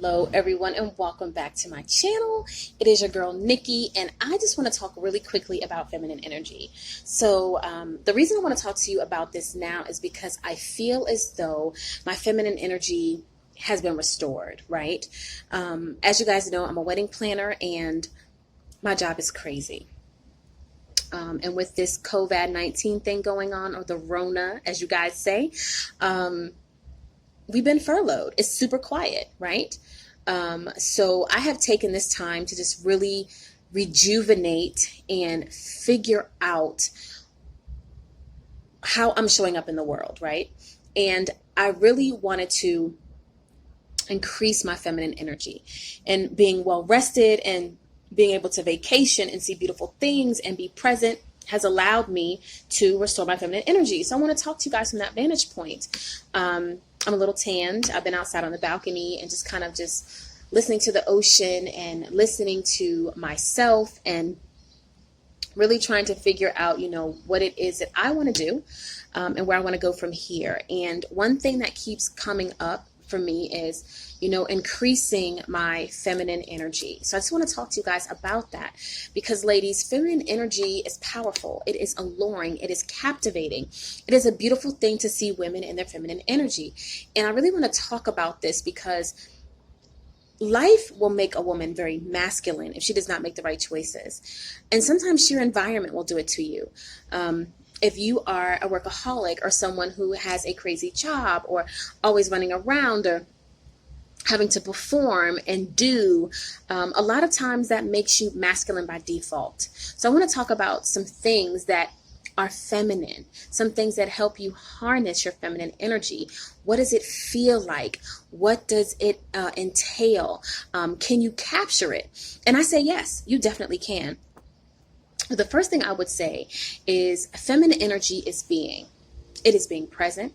Hello, everyone, and welcome back to my channel. It is your girl, Nikki, and I just want to talk really quickly about feminine energy. The reason I want to talk to you about this now is because I feel as though my feminine energy has been restored, right? As you guys know, I'm a wedding planner, and my job is crazy. And with this COVID-19 thing going on, or the Rona, as you guys say, we've been furloughed. It's super quiet, right? So I have taken this time to just really rejuvenate and figure out how I'm showing up in the world, right? And I really wanted to increase my feminine energy, and being well rested and being able to vacation and see beautiful things and be present has allowed me to restore my feminine energy. So I want to talk to you guys from that vantage point. I'm a little tanned. I've been outside on the balcony and just kind of just listening to the ocean and listening to myself and really trying to figure out, what it is that I want to do and where I want to go from here. And one thing that keeps coming up for me is, increasing my feminine energy. So I just want to talk to you guys about that because, ladies, feminine energy is powerful. It is alluring. It is captivating. It is a beautiful thing to see women in their feminine energy. And I really want to talk about this because life will make a woman very masculine if she does not make the right choices. And sometimes your environment will do it to you. If you are a workaholic or someone who has a crazy job or always running around or having to perform and do, a lot of times that makes you masculine by default. So I want to talk about some things that are feminine, some things that help you harness your feminine energy. What does it feel like? What does it entail? Can you capture it? And I say, yes, you definitely can. The first thing I would say is feminine energy is being. It is being present.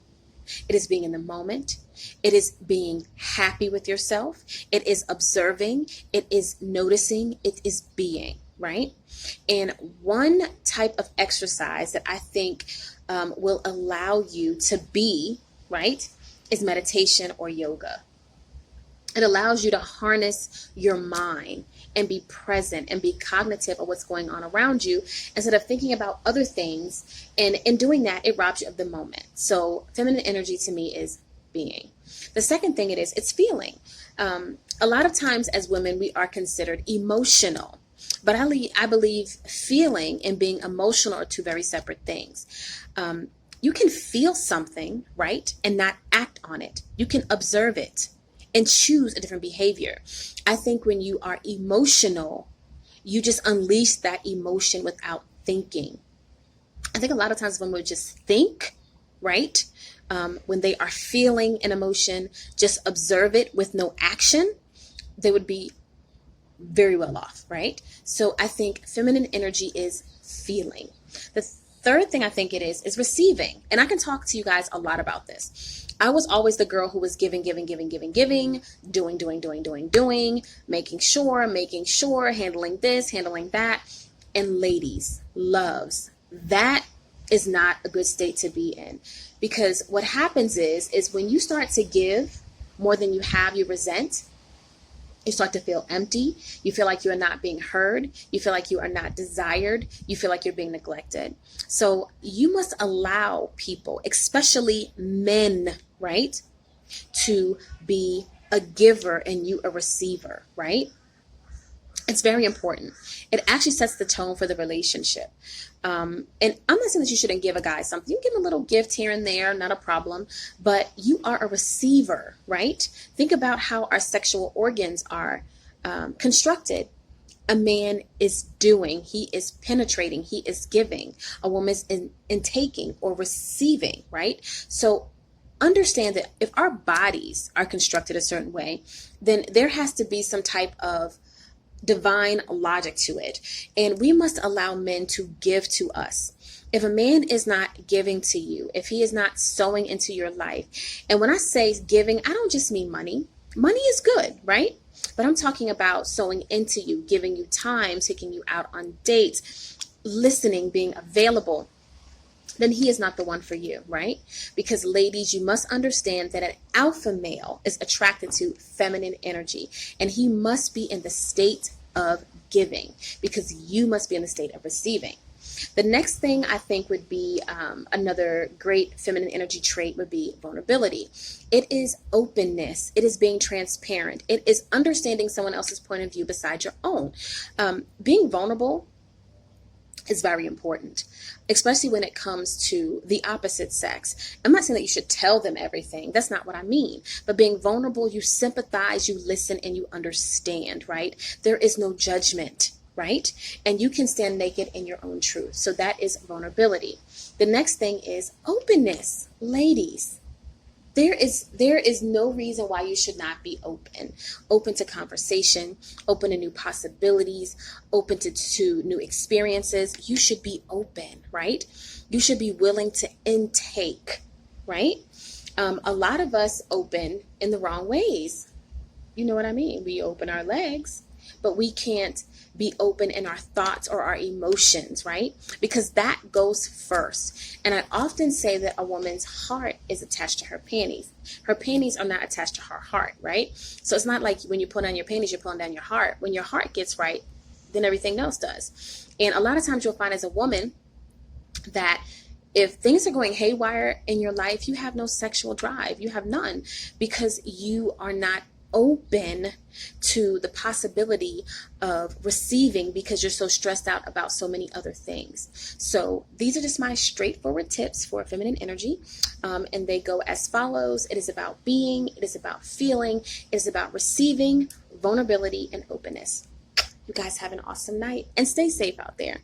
It is being in the moment. It is being happy with yourself. It is observing. It is noticing. It is being, right? And one type of exercise that I think will allow you to be, right, is meditation or yoga. It allows you to harness your mind and be present and be cognitive of what's going on around you instead of thinking about other things. And in doing that, it robs you of the moment. So feminine energy to me is being. The second thing it's feeling. A lot of times as women, we are considered emotional. But I believe feeling and being emotional are two very separate things. You can feel something, right, and not act on it. You can observe it and choose a different behavior. I think when you are emotional, you just unleash that emotion without thinking. I think a lot of times when we just think, right, when they are feeling an emotion, just observe it with no action, they would be very well off, right? So I think feminine energy is feeling. The third thing I think it is receiving. And I can talk to you guys a lot about this. I was always the girl who was giving, doing, making sure, handling this, handling that. And ladies, loves, that is not a good state to be in. Because what happens is when you start to give more than you have, you resent. You start to feel empty. You feel like you are not being heard. You feel like you are not desired. You feel like you're being neglected. So you must allow people, especially men, right, to be a giver and you a receiver, right? It's very important. It actually sets the tone for the relationship. And I'm not saying that you shouldn't give a guy something. You give him a little gift here and there, not a problem. But you are a receiver, right? Think about how our sexual organs are constructed. A man is doing, he is penetrating, he is giving. A woman is in taking or receiving, right? So understand that if our bodies are constructed a certain way, then there has to be some type of divine logic to it. And we must allow men to give to us. If a man is not giving to you, if he is not sowing into your life, and when I say giving, I don't just mean money. Money is good, right? But I'm talking about sowing into you, giving you time, taking you out on dates, listening, being available, then he is not the one for you, right? Because ladies, you must understand that an alpha male is attracted to feminine energy, and he must be in the state of giving because you must be in the state of receiving. The next thing I think would be another great feminine energy trait would be vulnerability. It is openness. It is being transparent. It is understanding someone else's point of view besides your own. Being vulnerable is very important, especially when it comes to the opposite sex. I'm not saying that you should tell them everything. That's not what I mean. But being vulnerable, you sympathize, you listen, and you understand, right? There is no judgment, right? And you can stand naked in your own truth. So that is vulnerability. The next thing is openness. Ladies, there is no reason why you should not be open to conversation, open to new possibilities, open to new experiences. You should be open, right? You should be willing to intake, right? A lot of us open in the wrong ways. You know what I mean? We open our legs, but we can't be open in our thoughts or our emotions, right? Because that goes first. And I often say that a woman's heart is attached to her panties. Her panties are not attached to her heart, right? So it's not like when you put on your panties, you're pulling down your heart. When your heart gets right, then everything else does. And a lot of times you'll find as a woman that if things are going haywire in your life, you have no sexual drive. You have none because you are not open to the possibility of receiving because you're so stressed out about so many other things. So these are just my straightforward tips for feminine energy, and they go as follows. It is about being, it is about feeling, it is about receiving, vulnerability, and openness. You guys have an awesome night and stay safe out there.